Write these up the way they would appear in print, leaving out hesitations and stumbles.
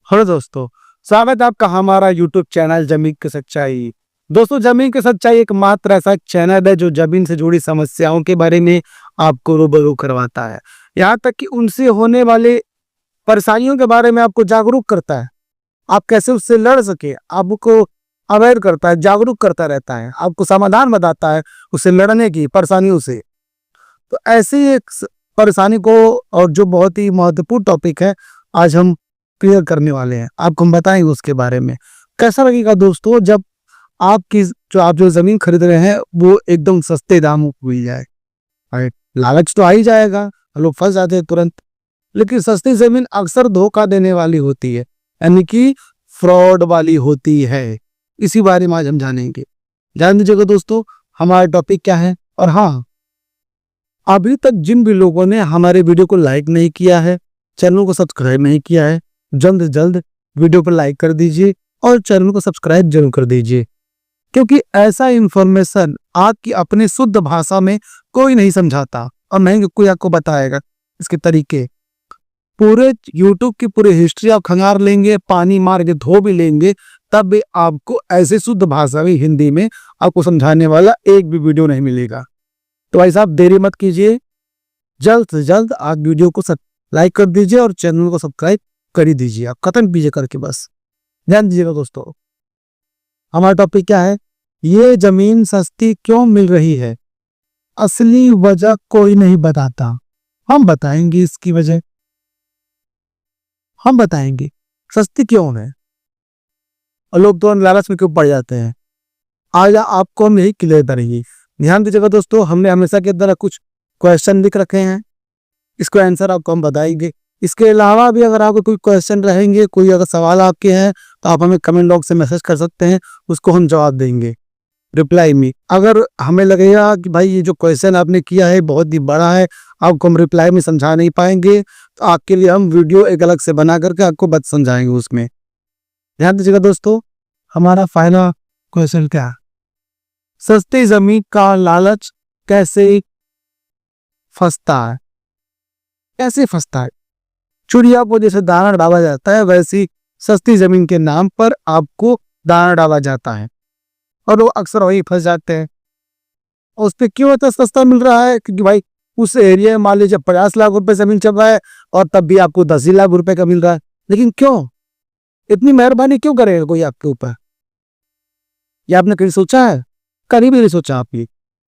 Hello दोस्तों, स्वागत है आपका हमारा यूट्यूब चैनल जमीन की सच्चाई। दोस्तों, जमीन की सच्चाई एकमात्र ऐसा चैनल है जो जमीन से जुड़ी समस्याओं के बारे में आपको रूबरू करवाता है। यहाँ तक कि उनसे होने वाले परेशानियों के बारे में आपको जागरूक करता है। आप कैसे उससे लड़ सके, आपको अवेयर करता है, जागरूक करता रहता है, आपको समाधान बताता है उससे लड़ने की परेशानियों से। तो ऐसी एक परेशानी को, और जो बहुत ही महत्वपूर्ण टॉपिक है, आज हम क्लियर करने वाले हैं। आपको हम बताएंगे उसके बारे में। कैसा लगेगा दोस्तों जब आप जो जमीन खरीद रहे हैं वो एकदम सस्ते दामों में मिल जाए। राइट, लालच तो आ ही जाएगा, लोग फंस जाते हैं तुरंत। लेकिन सस्ती जमीन अक्सर धोखा देने वाली होती है, यानी कि फ्रॉड वाली होती है। इसी बारे में आज हम जानेंगे। जान दीजिएगा दोस्तों हमारा टॉपिक क्या है। और हाँ, अभी तक जिन भी लोगों ने हमारे वीडियो को लाइक नहीं किया है, चैनल को सब्सक्राइब नहीं किया है, जल्द से जल्द वीडियो पर लाइक कर दीजिए और चैनल को सब्सक्राइब जरूर कर दीजिए, क्योंकि ऐसा इंफॉर्मेशन आपकी अपने शुद्ध भाषा में कोई नहीं समझाता और नहीं कोई आपको बताएगा। इसके तरीके पूरे यूट्यूब की पूरी हिस्ट्री आप खंगार लेंगे, पानी मार के धो भी लेंगे, तब भी आपको ऐसे शुद्ध भाषा में हिंदी में आपको समझाने वाला एक भी वीडियो नहीं मिलेगा। तो भाई साहब, देरी मत कीजिए, जल्द से जल्द आप वीडियो को लाइक कर दीजिए और चैनल को सब्सक्राइब कर ही दीजिए। आप खत्म कीजिए करके बस। ध्यान दीजिएगा दोस्तों, हमारा टॉपिक क्या है। ये जमीन सस्ती क्यों मिल रही है, असली वजह कोई नहीं बताता। हम बताएंगे इसकी वजह, हम बताएंगे सस्ती क्यों है और लोग तो लालच में क्यों पड़ जाते हैं। आज आपको हम यही क्लियर करेंगे। ध्यान दीजिएगा दोस्तों, हमने हमेशा की तरह कुछ क्वेश्चन लिख रखे हैं, इसको आंसर आपको हम बताएंगे। इसके अलावा भी अगर आपको कोई क्वेश्चन रहेंगे, कोई अगर सवाल आपके हैं, तो आप हमें कमेंट बॉक्स से मैसेज कर सकते हैं, उसको हम जवाब देंगे रिप्लाई में। अगर हमें लगेगा कि भाई ये जो क्वेश्चन आपने किया है बहुत ही बड़ा है, आपको हम रिप्लाई में समझा नहीं पाएंगे, तो आपके लिए हम वीडियो एक अलग से बना करके आपको बत समझाएंगे उसमें। ध्यान दीजिएगा दोस्तों, हमारा पहला क्वेश्चन क्या है। सस्ती जमीन का लालच कैसे फंसता है। कैसे फंसता है? चिड़िया को जैसे दाना डाला जाता है, वैसी सस्ती जमीन के नाम पर आपको दाना डाला जाता है और वो अक्सर वही फंस जाते हैं। और उस पर क्यों इतना सस्ता मिल रहा है? क्योंकि भाई उस एरिया में मान लीजिए 50 लाख रुपए जमीन चल रहा है और तब भी आपको 10 ही लाख रुपए का मिल रहा है। लेकिन क्यों इतनी मेहरबानी क्यों करेगा कोई आपके ऊपर? ये आपने कहीं सोचा है? कहीं भी नहीं सोचा आपने,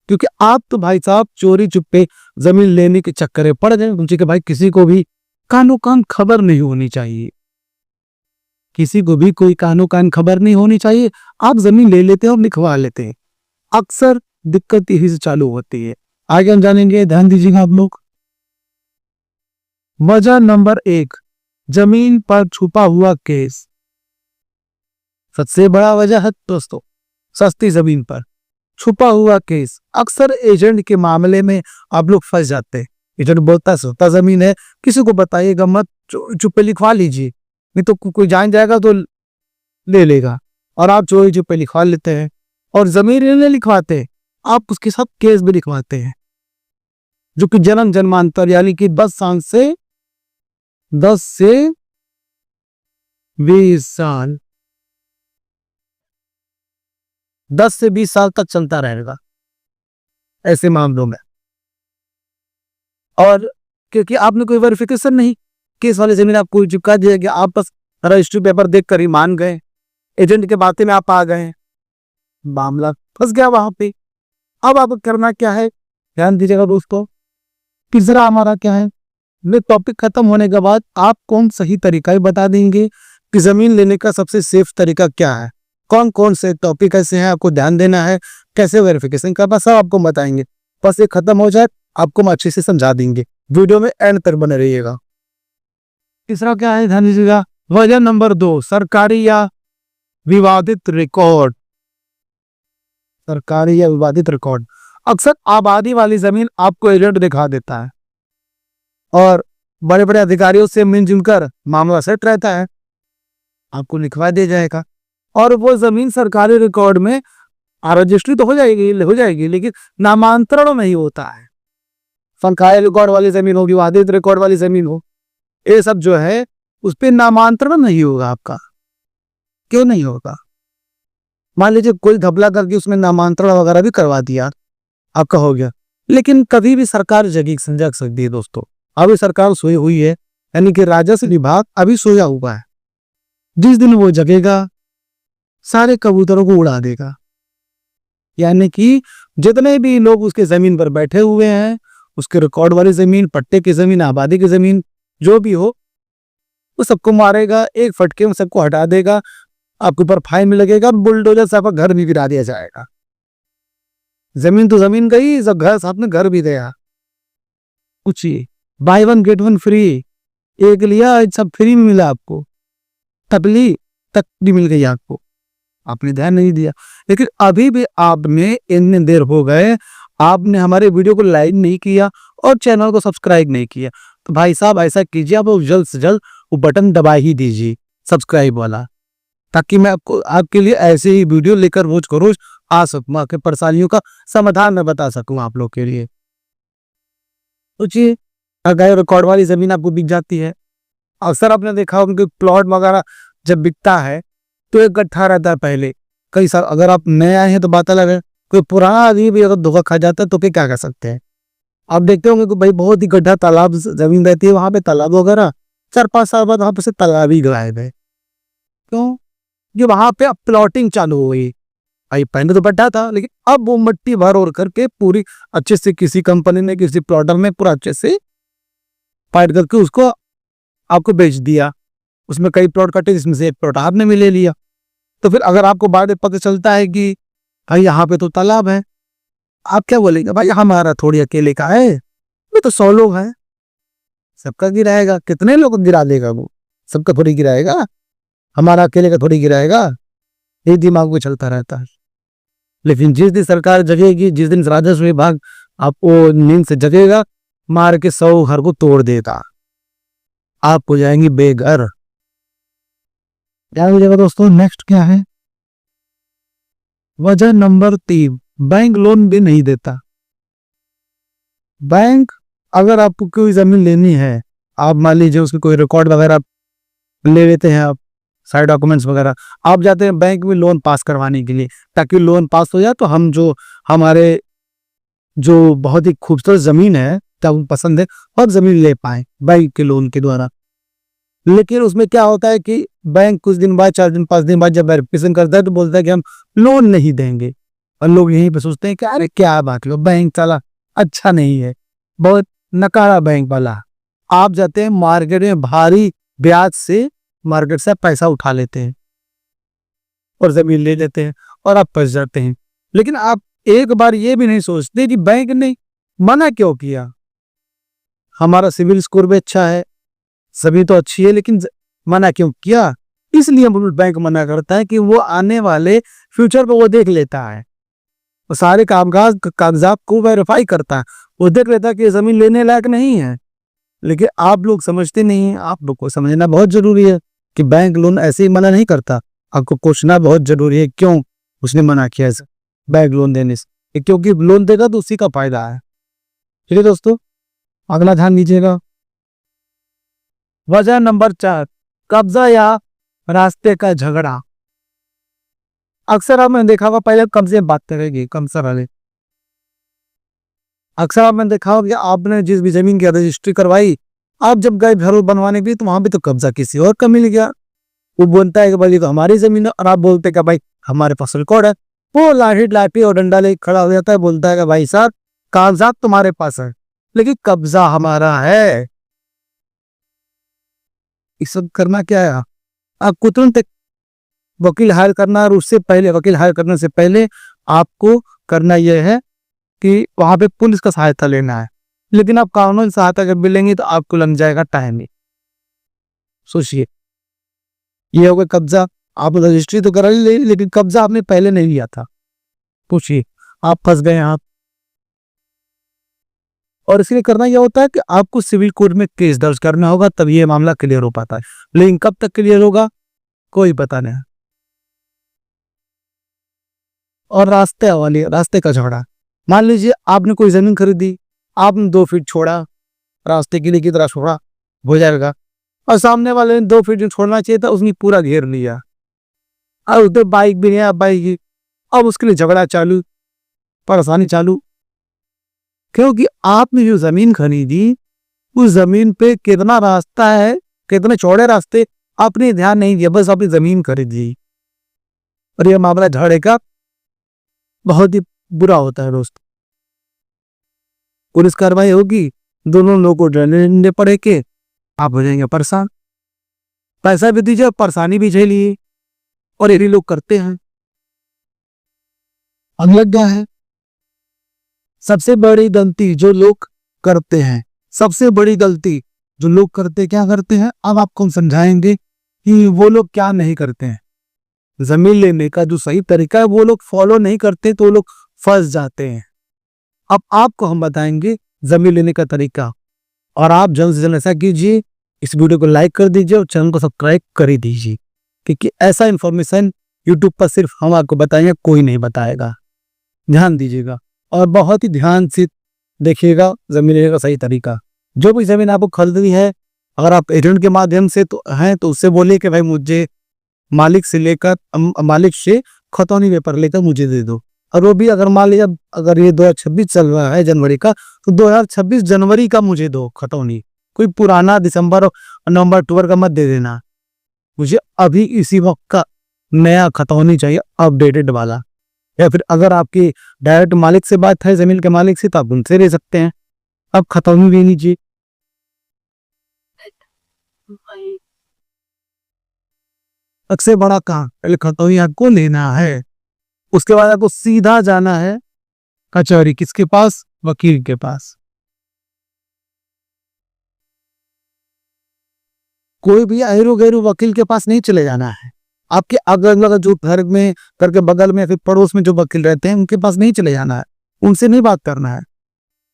क्योंकि आप तो भाई साहब चोरी चुप्पे जमीन लेने के चक्कर में पड़ गए। उनसे कि भाई किसी को भी कानो कान खबर नहीं होनी चाहिए, किसी को भी कोई कानो कान खबर नहीं होनी चाहिए। आप जमीन ले लेते हैं और लिखवा लेते हैं। अक्सर दिक्कत यही से चालू होती है। आगे हम जानेंगे, ध्यान दीजिएगा आप लोग। वजह नंबर 1, जमीन पर छुपा हुआ केस। सबसे बड़ा वजह है दोस्तों सस्ती जमीन पर छुपा हुआ केस। अक्सर एजेंट के मामले में आप लोग फंस जाते हैं। एजेंट बोलता है सस्ता जमीन है, किसी को बताइएगा मत, चुप्पे लिखवा लीजिए, नहीं तो कोई जान जाएगा तो ले लेगा। और आप चोरी चुप्पे लिखवा लेते हैं और जमीन नहीं लिखवाते, आप उसके साथ केस भी लिखवाते हैं, जो कि जन्म जन्मांतर यानी कि 10 से 20 साल 10 से 20 साल तक चलता रहेगा ऐसे मामलों में। और क्योंकि आपने कोई वेरिफिकेशन नहीं, केस वाली जमीन आपको चिपका दिया कि आप बस रजिस्ट्री पेपर देखकर ही मान गए, एजेंट के बातें में आप आ गए, मामला फंस गया वहां पे। अब आपको करना क्या है, ध्यान दीजिएगा दोस्तों। तीसरा हमारा क्या है, ये टॉपिक खत्म होने के बाद आपको हम सही तरीका ही बता देंगे कि जमीन लेने का सबसे सेफ तरीका क्या है, कौन कौन से टॉपिक ऐसे हैं आपको ध्यान देना है, कैसे वेरिफिकेशन करना, सब आपको बताएंगे। बस ये खत्म हो जाए आपको हम अच्छे से समझा देंगे। वीडियो में एंड तक बने रहिएगा। तीसरा क्या है, ध्यान दीजिएगा। वजह नंबर 2, सरकारी या विवादित रिकॉर्ड। सरकारी या विवादित रिकॉर्ड। अक्सर आबादी वाली जमीन आपको एजेंट दिखा देता है और बड़े बड़े अधिकारियों से मिलजुल कर मामला सेट रहता है, आपको लिखवा दिया जाएगा और वो जमीन सरकारी रिकॉर्ड में रजिस्ट्री तो हो जाएगी, लेकिन नामांतरण नहीं होता है। सरकारी रिकॉर्ड वाली जमीन हो, विवादित रिकॉर्ड वाली जमीन हो, ये सब जो है उस पर नामांतरण नहीं होगा आपका। क्यों नहीं होगा? मान लीजिए कोई घपला करके उसमें नामांतरण वगैरह भी करवा दिया, आपका हो गया। लेकिन कभी भी सरकार जग सकती है दोस्तों। अभी सरकार सोई हुई है, यानी कि राजस्व विभाग अभी सोया हुआ है। जिस दिन वो जगेगा सारे कबूतरों को उड़ा देगा। यानी कि जितने भी लोग उसके जमीन पर बैठे हुए हैं, उसके रिकॉर्ड वाली जमीन, पट्टे की जमीन, आबादी की जमीन, जो भी हो, वो सबको मारेगा, एक फटके में सबको हटा देगा। आपके ऊपर फाइन में लगेगा, बुलडोजर से आपका घर भी गिरा दिया जाएगा। जमीन तो जमीन गई, सब घर साथ में घर भी गया। पूछिए, by one get one free, एक लिया सब फ्री में मिला आपको, तकली तक भी मिल गई आपको, आपने ध्यान नहीं दिया। लेकिन अभी भी आपने इतने देर हो गए, आपने हमारे वीडियो को लाइक नहीं किया और चैनल को सब्सक्राइब नहीं किया, तो भाई साहब ऐसा कीजिए, आप जल्द से जल्द वो बटन दबा ही दीजिए सब्सक्राइब वाला, ताकि मैं आपको आपके लिए ऐसे ही वीडियो लेकर रोज को रोज आ सकूं, आपके परेशानियों का समाधान मैं बता सकूं आप लोग के लिए। सोचिए, अगर रिकॉर्ड वाली जमीन आपको बिक जाती है, अक्सर आपने देखा होगा कि प्लॉट वगैरह जब बिकता है तो एक गड्ढा रहता है पहले कई साल। अगर आप नए आए हैं तो बात अलग है, कोई पुराना आदमी भी अगर धोखा खा जाता है तो क्या कर सकते हैं। आप देखते होंगे कि भाई बहुत ही गड्ढा तालाब जमीन रहती है, वहां पे तालाब वगैरह 4-5 साल बाद वहां पे से तालाब ही गायब है। क्यों? जो वहां पे अब प्लॉटिंग चालू हो गई। भाई पहले तो गड्ढा था, लेकिन अब वो मिट्टी भर और करके पूरी अच्छे से किसी कंपनी ने, किसी प्लॉटर ने पूरा अच्छे से फाइट करके उसको आपको बेच दिया। उसमें कई प्लॉट कटे, जिसमें से एक प्लॉट आपने भी ले लिया। तो फिर अगर आपको बाद में पता चलता है कि भाई यहाँ पे तो तालाब है, आप क्या बोलेंगे? भाई हमारा थोड़ी अकेले का है, वो तो 100 लोग हैं, सबका गिराएगा। कितने लोग गिरा देगा वो? सबका थोड़ी गिराएगा, हमारा अकेले का थोड़ी गिराएगा। ये दिमाग में चलता रहता है। लेकिन जिस दिन सरकार जगेगी, जिस दिन राजस्व विभाग आपको नींद से जगेगा, मार के 100 घर को तोड़ देगा, आप हो जाएंगे बेघर। क्या हो जाएगा दोस्तों? नेक्स्ट क्या है? वजह नंबर 3, बैंक लोन भी नहीं देता। बैंक अगर आपको कोई जमीन लेनी है, आप मान लीजिए उसके कोई रिकॉर्ड वगैरह ले लेते हैं, आप सारे डॉक्यूमेंट्स वगैरह, आप जाते हैं बैंक में लोन पास करवाने के लिए, ताकि लोन पास हो जाए तो हम जो हमारे जो बहुत ही खूबसूरत जमीन है, क्या पसंद है, और जमीन ले पाए बैंक के लोन के द्वारा। लेकिन उसमें क्या होता है कि बैंक कुछ दिन बाद, 4 दिन 5 दिन बाद जब वेरिफिकेशन करता है तो बोलता है कि हम लोन नहीं देंगे। और लोग यहीं पे सोचते हैं कि अरे क्या बात लो, बैंक चला अच्छा नहीं है, बहुत नकारा बैंक वाला। आप जाते हैं मार्केट में, भारी ब्याज से मार्केट से पैसा उठा लेते हैं और जमीन ले लेते हैं और आप फंस जाते हैं। लेकिन आप एक बार ये भी नहीं सोचते कि बैंक ने मना क्यों किया। हमारा सिविल स्कोर भी अच्छा है, सभी तो अच्छी है, लेकिन मना क्यों किया? इसलिए बैंक मना करता है कि वो आने वाले फ्यूचर को वो देख लेता है, वो सारे कागजात को वेरीफाई करता है, वो देख लेता है कि जमीन लेने लायक नहीं है। लेकिन आप लोग समझते नहीं हैं। आप लोग को समझना बहुत जरूरी है कि बैंक लोन ऐसे ही मना नहीं करता। आपको पूछना बहुत जरूरी है क्यों उसने मना किया है बैंक लोन देने से, क्योंकि लोन देगा तो उसी का फायदा है। ठीक है दोस्तों, अगला ध्यान दीजिएगा। वजह नंबर 4, कब्जा या रास्ते का झगड़ा। अक्सर आपने देखा होगा, पहले कब्जे बात करेगी कब्जा वाले। अक्सर आपने देखा होगा कि आपने जिस भी जमीन की रजिस्ट्री करवाई, आप जब गए घर बनवाने भी तो वहां भी तो कब्जा किसी और का मिल गया। वो बोलता है कि भाई तो हमारी जमीन है, और आप बोलते हैं कि भाई हमारे पास रिकॉर्ड है। वो लाठी और डंडा लेके खड़ा हो जाता है, बोलता है कि भाई साहब कागजात तुम्हारे पास है लेकिन कब्जा हमारा है। इस सब करना क्या है? आपको तुरंत एक वकील हायर करना, और उससे पहले वकील हायर करने से पहले आपको करना यह है कि वहां पे पुलिस का सहायता लेना है। लेकिन आप कानूनी सहायता जब मिलेंगे तो आपको लग जाएगा टाइम ही। सोचिए, ये हो गया कब्जा। आप रजिस्ट्री तो करा ली, लेकिन कब्जा आपने पहले नहीं लिया था। पूछिए, आप फंस गए आप। और इसलिए करना यह होता है कि आपको सिविल कोर्ट में केस दर्ज करना होगा, तब ये मामला क्लियर हो पाता है। लेकिन कब तक क्लियर होगा कोई पता नहीं। और रास्ते का झगड़ा। मान लीजिए आपने कोई जमीन खरीदी, आपने 2 फीट छोड़ा, रास्ते के लिए की तरह छोड़ा, हो जाएगा। और सामने वाले ने 2 फीट छोड़ना चाहिए था, उसने पूरा घेर लिया। और उधर बाइक भी है, बाइक की अब उसके लिए झगड़ा चालू, परेशानी चालू। क्योंकि आपने जो जमीन खरीदी उस जमीन पे कितना रास्ता है, कितने चौड़े रास्ते आपने ध्यान नहीं दिया, बस आपने जमीन खरीदी। और यह मामला झगड़े का बहुत ही बुरा होता है दोस्त। पुलिस कार्रवाई होगी, दोनों लोगों को डंडे पड़े के आप हो जाएंगे परेशान, पैसा भी दीजिए, परेशानी भी झेलिए। और यही लोग करते हैं। अवज्ञा है सबसे बड़ी गलती जो लोग करते हैं, सबसे बड़ी गलती जो लोग करते क्या करते हैं, अब आपको हम समझाएंगे कि वो लोग क्या नहीं करते हैं। जमीन लेने का जो सही तरीका है वो लोग फॉलो नहीं करते तो लोग फंस जाते हैं। अब आपको हम बताएंगे जमीन लेने का तरीका। और आप जल्द से जल्द ऐसा कीजिए, इस वीडियो को लाइक कर दीजिए और चैनल को सब्सक्राइब कर ही दीजिए, क्योंकि ऐसा इंफॉर्मेशन यूट्यूब पर सिर्फ हम आपको बताएंगे, कोई नहीं बताएगा। ध्यान दीजिएगा और बहुत ही ध्यान से देखिएगा जमीन लेने का सही तरीका। जो भी जमीन आपको खरीदनी है, अगर आप एजेंट के माध्यम से तो हैं तो उससे बोलिए कि भाई मुझे मालिक से खतौनी पेपर लेकर मुझे दे दो। और वो भी अगर मान लीजिए अगर ये 2026 चल रहा है जनवरी का, तो 2026 जनवरी का मुझे दो खतौनी, कोई पुराना दिसंबर और नवंबर अक्टूबर का मत दे देना। मुझे अभी इसी वक्त का नया खतौनी चाहिए, अपडेटेड वाला। या फिर अगर आपकी डायरेक्ट मालिक से बात है, जमीन के मालिक से, तो आप उनसे ले सकते हैं। अब खतौनी ले लीजिए। सबसे बड़ा काम पहले खतौनी आपको लेना है, उसके बाद आपको सीधा जाना है कचहरी। किसके पास? वकील के पास। कोई भी अहिरो गैरो वकील के पास नहीं चले जाना है। आपके अगल बगल जो घर में करके बगल में फिर पड़ोस में जो वकील रहते हैं उनके पास नहीं चले जाना है, उनसे नहीं बात करना है,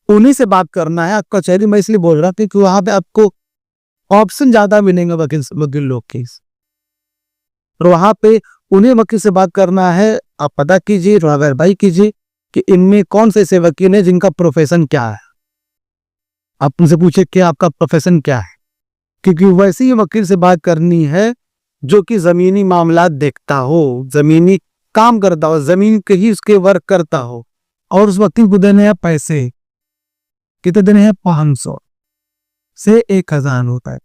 उन्हीं से बात करना है। आप कचहरी में इसलिए बोल रहा हूं क्योंकि वहां पे आपको ऑप्शन ज्यादा मिलेंगे वकील लोग के। और वहां पे उन्हें वकील से बात करना है। आप पता कीजिए, वेरीफाई कीजिए कि इनमें कौन से ऐसे वकील हैं जिनका प्रोफेशन क्या है। आप उनसे पूछे कि आपका प्रोफेशन क्या है, क्योंकि वैसे ही वकील से बात करनी है जो कि जमीनी मामला देखता हो, जमीनी काम करता हो, जमीन के ही उसके वर्क करता हो। और उस वकील को देने हैं पैसे, कितने देने हैं? 500 से 1000 होता है।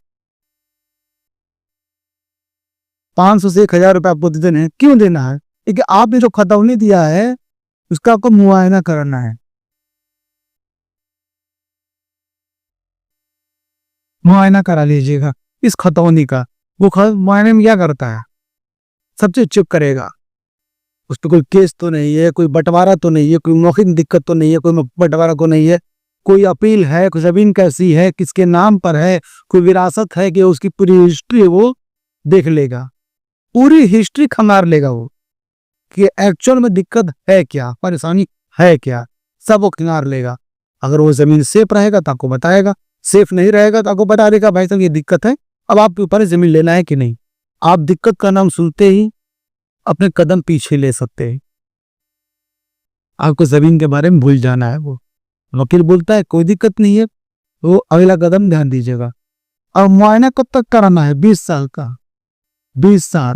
500 से 1000 रुपए आपको देने हैं। क्यों देना है? क्योंकि आपने जो खतौनी दिया है उसका आपको मुआयना करना है। मुआयना करा लीजिएगा इस खतौनी का। वो मुआयने में क्या करता है? सब चीज चेक करेगा, उस पर कोई केस तो नहीं है, कोई बंटवारा तो नहीं है, कोई मौखिक दिक्कत तो नहीं है, कोई बंटवारा को नहीं है, कोई अपील है, कोई जमीन कैसी है, किसके नाम पर है, कोई विरासत है कि उसकी पूरी हिस्ट्री वो देख लेगा, पूरी हिस्ट्री खंगार लेगा वो कि एक्चुअल में दिक्कत है क्या, परेशानी है क्या, सब वो खंगार लेगा। अगर वो जमीन सेफ रहेगा तो आपको बताएगा, सेफ नहीं रहेगा तो आपको बता देगा भाई साहब ये दिक्कत है, अब आपके ऊपर जमीन लेना है कि नहीं। आप दिक्कत का नाम सुनते ही अपने कदम पीछे ले सकते हैं। आपको जमीन के बारे में भूल जाना है। वो वकील बोलता है कोई दिक्कत नहीं है, वो अगला कदम ध्यान दीजिएगा। और मुआयना कब तक कराना है? 20 साल का। 20 साल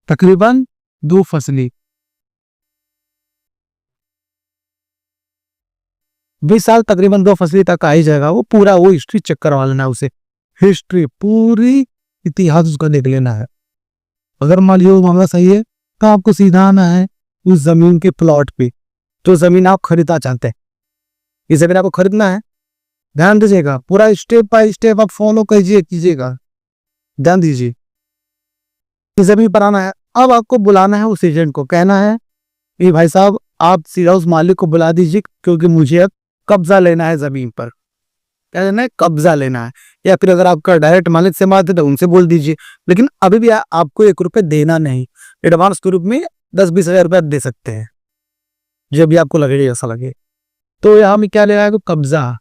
तकरीबन 2 फसली। 20 साल तकरीबन 2 फसली तक आ ही जाएगा। वो पूरा वो हिस्ट्री चेक करवा लेना है उसे, हिस्ट्री पूरी इतिहास उसका देख लेना है। अगर मान लीजिए वो मामला सही है तो आपको सीधा आना है उस जमीन के प्लॉट पे, जो जमीन आप खरीदना चाहते हैं। ये जमीन आपको खरीदना है, ध्यान दीजिएगा, पूरा स्टेप बाय स्टेप आप फॉलो कीजिएगा, ध्यान दीजिए। इस जमीन पर आना है, अब आपको बुलाना है उस एजेंट को, कहना है कि भाई साहब आप सीधा उस मालिक को बुला दीजिए क्योंकि मुझे अब कब्जा लेना है जमीन पर। क्या लेना है? कब्जा लेना है। या फिर अगर आपका डायरेक्ट मालिक से बात है तो उनसे बोल दीजिए, लेकिन अभी भी आपको 1 रुपये देना नहीं, एडवांस के रूप में 10-20 हजार रुपया दे सकते हैं जब भी आपको लगे ऐसा लगे। तो यहाँ में क्या लेना है? कब्जा।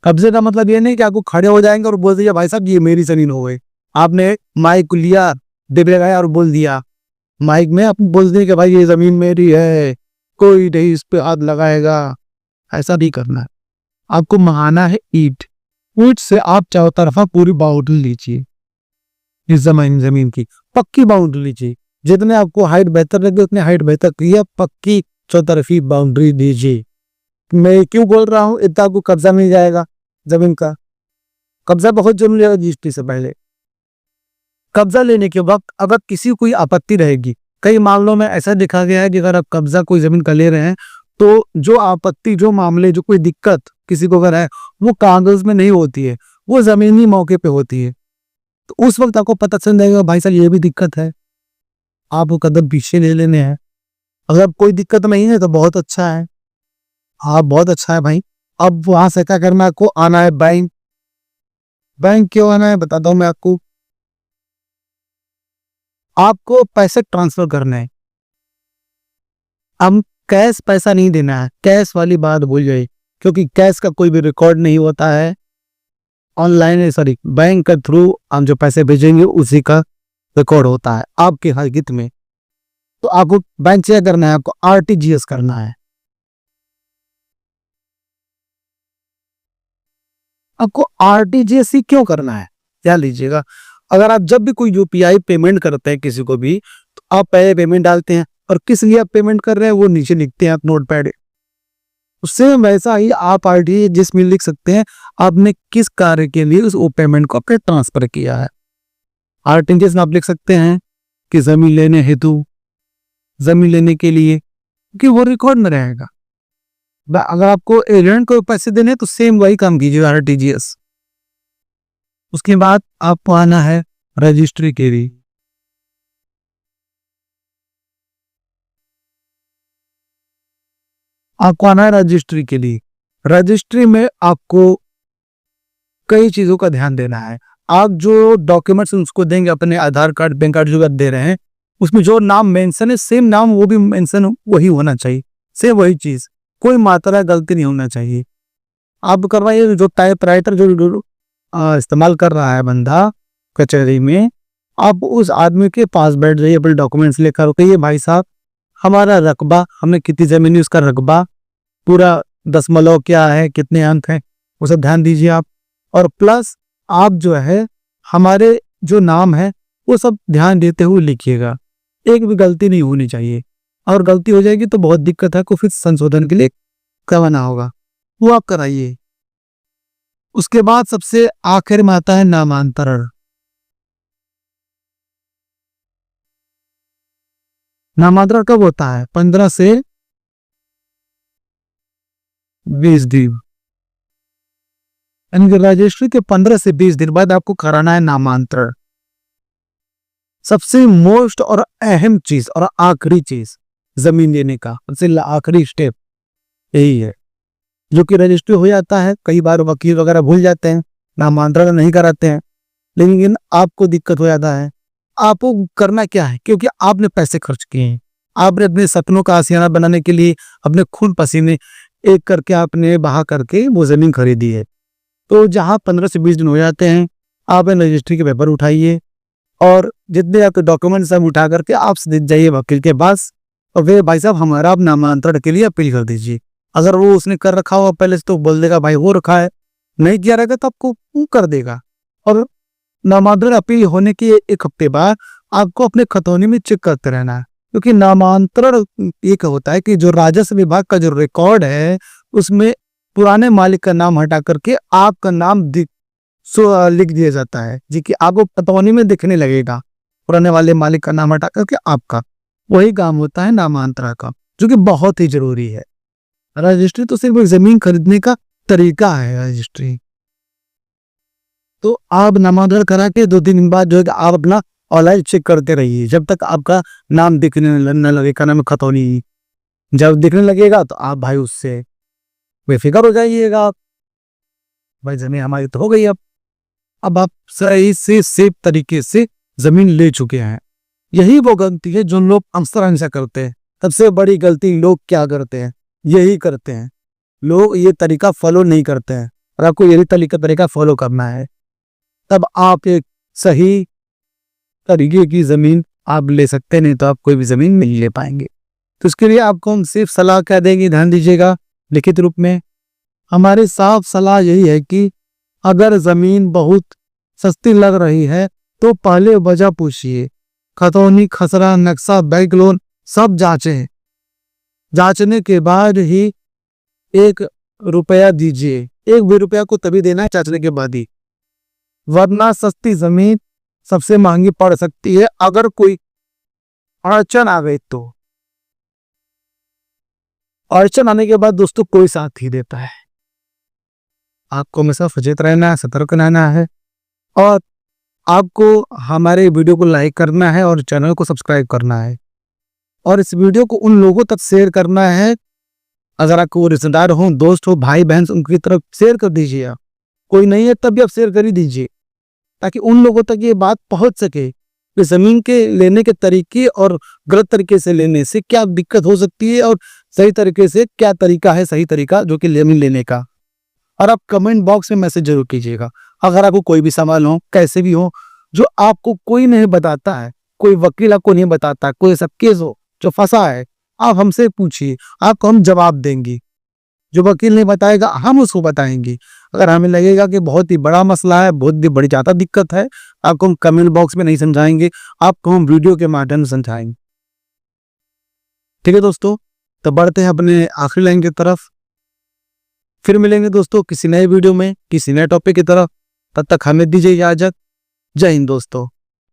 कब्जे का मतलब ये नहीं कि आपको खड़े हो जाएंगे और बोल दीजिए भाई साहब ये मेरी जमीन हो गई। आपने माइक को लिया, डिब लगाया और बोल दिया माइक में, आप बोल दिए कि भाई ये जमीन मेरी है, कोई नहीं इस पे हाथ लगाएगा, ऐसा नहीं करना है। आपको महाना है ईंट, ईंट से आप चारों तरफा पूरी बाउंड्री लीजिए। इस जमीन की पक्की बाउंड्री लीजिए। जितने आपको हाइट बेहतर लगे उतने हाइट बेहतर कीजिए, पक्की चौतरफी बाउंड्री दीजिए। मैं क्यों बोल रहा हूँ, इतना आपको कब्जा मिल जाएगा। जमीन का कब्जा बहुत जरूरी है रजिस्ट्री से पहले। कब्जा लेने के वक्त अगर किसी कोई आपत्ति रहेगी, कई मामलों में ऐसा देखा गया है कि अगर आप कब्जा कोई जमीन का ले रहे हैं तो जो आपत्ति, जो मामले, जो कोई दिक्कत किसी को अगर है, वो कागज में नहीं होती है, वो जमीनी मौके पे होती है। तो उस वक्त आपको पता चल जाएगा भाई साहब ये भी दिक्कत है, आपको कदम पीछे ले लेने हैं। अगर कोई दिक्कत नहीं है तो बहुत अच्छा है, हाँ बहुत अच्छा है भाई। अब वहां से क्या करना है, आपको आना है बैंक। बैंक क्यों आना है बताता हूँ मैं आपको। आपको पैसे ट्रांसफर करने हैं। अब कैश पैसा नहीं देना है, कैश वाली बात भूल जाइए, क्योंकि कैश का कोई भी रिकॉर्ड नहीं होता है। ऑनलाइन सॉरी बैंक के थ्रू हम जो पैसे भेजेंगे उसी का रिकॉर्ड होता है आपके हित में। तो आपको बैंक से करना है, आपको आरटीजीएस करना है। आपको आरटीजीएस ही क्यों करना है ध्यान लीजिएगा। अगर आप जब भी कोई यूपीआई पेमेंट करते हैं किसी को भी, तो आप पहले पेमेंट डालते हैं और किस लिए आप पेमेंट कर रहे हैं वो नीचे लिखते हैं आप नोटपैड। उससे वैसा ही आप आरटीजीएस में लिख सकते हैं आपने किस कार्य के लिए उस पेमेंट को आपने ट्रांसफर किया है। आरटीजीएस में आप लिख सकते हैं कि जमीन लेने हेतु, जमीन लेने के लिए, क्योंकि वो रिकॉर्ड में रहेगा। अगर आपको एजेंट को पैसे देने तो सेम वही काम कीजिए आरटीजीएस। उसके बाद आपको आना है रजिस्ट्री के लिए। आपको आना है रजिस्ट्री के लिए। रजिस्ट्री में आपको कई चीजों का ध्यान देना है। आप जो डॉक्यूमेंट्स उसको देंगे, अपने आधार कार्ड, बैंक कार्ड जो आप दे रहे हैं, उसमें जो नाम मेंशन है सेम नाम वो भी मेंशन वही होना चाहिए, सेम वही चीज, कोई मात्रा गलती नहीं होना चाहिए। आप करवाइए जो टाइपराइटर जो इस्तेमाल कर रहा है बंदा कचहरी में, आप उस आदमी के पास बैठ जाइए, अपने डॉक्यूमेंट्स लेकर, कहिए भाई साहब हमारा रकबा, हमने कितनी जमीन है उसका रकबा, पूरा दशमलव क्या है, कितने अंक हैं, वो सब ध्यान दीजिए आप। और प्लस आप जो है हमारे जो नाम है वो सब ध्यान देते हुए लिखिएगा, एक भी गलती नहीं होनी चाहिए। और गलती हो जाएगी तो बहुत दिक्कत है, को फिर संशोधन के लिए करवाना होगा, वो आप कराइए। उसके बाद सबसे आखिर में आता है नामांतरण। नामांतरण कब होता है? 15 से 20 दिन, यानी रजिस्ट्री के 15 से 20 दिन बाद आपको कराना है नामांतरण। सबसे मोस्ट और अहम चीज और आखिरी चीज जमीन लेने का सबसे आखिरी स्टेप यही है, जो कि रजिस्ट्री हो जाता है। कई बार वकील वगैरह भूल जाते हैं, नामांतरण नहीं कराते हैं, लेकिन आपको दिक्कत हो जाता है। आपको करना क्या है, क्योंकि आपने पैसे खर्च किए हैं, आपने अपने सपनों का आशियाना बनाने के लिए अपने खून पसीने एक करके आपने बहा करके वो जमीन खरीदी है। तो जहां 15 से 20 दिन हो जाते हैं, आप रजिस्ट्री के पेपर उठाइए और जितने आपके डॉक्यूमेंट सब उठा करके आप जाइए वकील के पास, और फिर भाई साहब हमारा आप नामांतरण के लिए अपील कर दीजिए। अगर वो उसने कर रखा हो पहले से तो बोल देगा भाई हो रखा है, नहीं किया रहेगा तो आपको वो कर देगा। और नामांतरण अपील होने के 1 हफ्ते बाद आपको अपने खतौनी में चेक करते रहना है, क्योंकि नामांतरण एक होता है कि जो राजस्व विभाग का जो रिकॉर्ड है उसमें पुराने मालिक का नाम हटा करके आपका नाम लिख दिया जाता है, जी कि आपको खतौनी में दिखने लगेगा पुराने वाले मालिक का नाम हटा करके आपका। वही काम होता है नामांतरण का, जो कि बहुत ही जरूरी है। रजिस्ट्री तो सिर्फ एक जमीन खरीदने का तरीका है रजिस्ट्री। तो आप नामांतरण करा के 2-3 दिन बाद जो है आप अपना ऑनलाइन चेक करते रहिए, जब तक आपका नाम दिखने न लगे, का नाम खतौनी, जब दिखने लगेगा तो आप भाई उससे बेफिक्र हो जाइएगा। आप भाई जमीन हमारी तो हो गई। अब आप सही से सेफ तरीके से जमीन ले चुके हैं। यही वो गलती है जो लोग अक्सर हमेशा करते हैं। सबसे बड़ी गलती लोग क्या करते हैं, यही करते हैं, लोग ये तरीका फॉलो नहीं करते हैं। और आपको यही तरीका फॉलो करना है, तब आप एक सही तरीके की जमीन आप ले सकते हैं, नहीं तो आप कोई भी जमीन नहीं ले पाएंगे। तो इसके लिए आपको हम सिर्फ सलाह क्या देंगे, ध्यान दीजिएगा लिखित रूप में। हमारी साफ सलाह यही है कि अगर जमीन बहुत सस्ती लग रही है तो पहले वजह पूछिए। खतौनी, खसरा, नक्शा, बैंक लोन सब जांचें। जांचने के बाद ही 1 रुपया दीजिए। 1 भी रुपया को तभी देना है जांचने के बाद ही, वरना सस्ती जमीन सबसे महंगी पड़ सकती है अगर कोई अड़चन आ गई तो। अड़चन आने के बाद दोस्तों कोई साथ नहीं देता है। आपको हमेशा सचेत रहना है, सतर्क रहना है, और आपको हमारे वीडियो को लाइक करना है और चैनल को सब्सक्राइब करना है, और इस वीडियो को उन लोगों तक शेयर करना है। अगर आपको वो रिश्तेदार हो, दोस्त हो, भाई बहन, उनकी तरफ शेयर कर दीजिए। आप कोई नहीं है तब भी आप शेयर कर ही दीजिए, ताकि उन लोगों तक ये बात पहुंच सके कि जमीन के लेने के तरीके और गलत तरीके से लेने से क्या दिक्कत हो सकती है, और सही तरीके से क्या तरीका है, सही तरीका जो कि जमीन लेने का। और आप कमेंट बॉक्स में मैसेज जरूर कीजिएगा अगर आपको कोई भी सवाल हो, कैसे भी हो, जो आपको कोई नहीं बताता है, कोई वकील आपको नहीं बताता, कोई सब केस हो जो फंसा है, आप हमसे पूछिए, आपको हम जवाब देंगे। जो वकील नहीं बताएगा हम उसको बताएंगे। अगर हमें लगेगा कि बहुत ही बड़ा मसला है, बहुत ही बड़ी ज्यादा दिक्कत है, आपको हम कमेंट बॉक्स में नहीं समझाएंगे, आपको हम वीडियो के माध्यम से समझाएंगे। ठीक है दोस्तों, तो बढ़ते हैं अपने आखिरी लाइन की तरफ। फिर मिलेंगे दोस्तों किसी नए वीडियो में, किसी नए टॉपिक की तरफ। तब तक हमें दीजिए इजाजत। जय हिंद दोस्तों।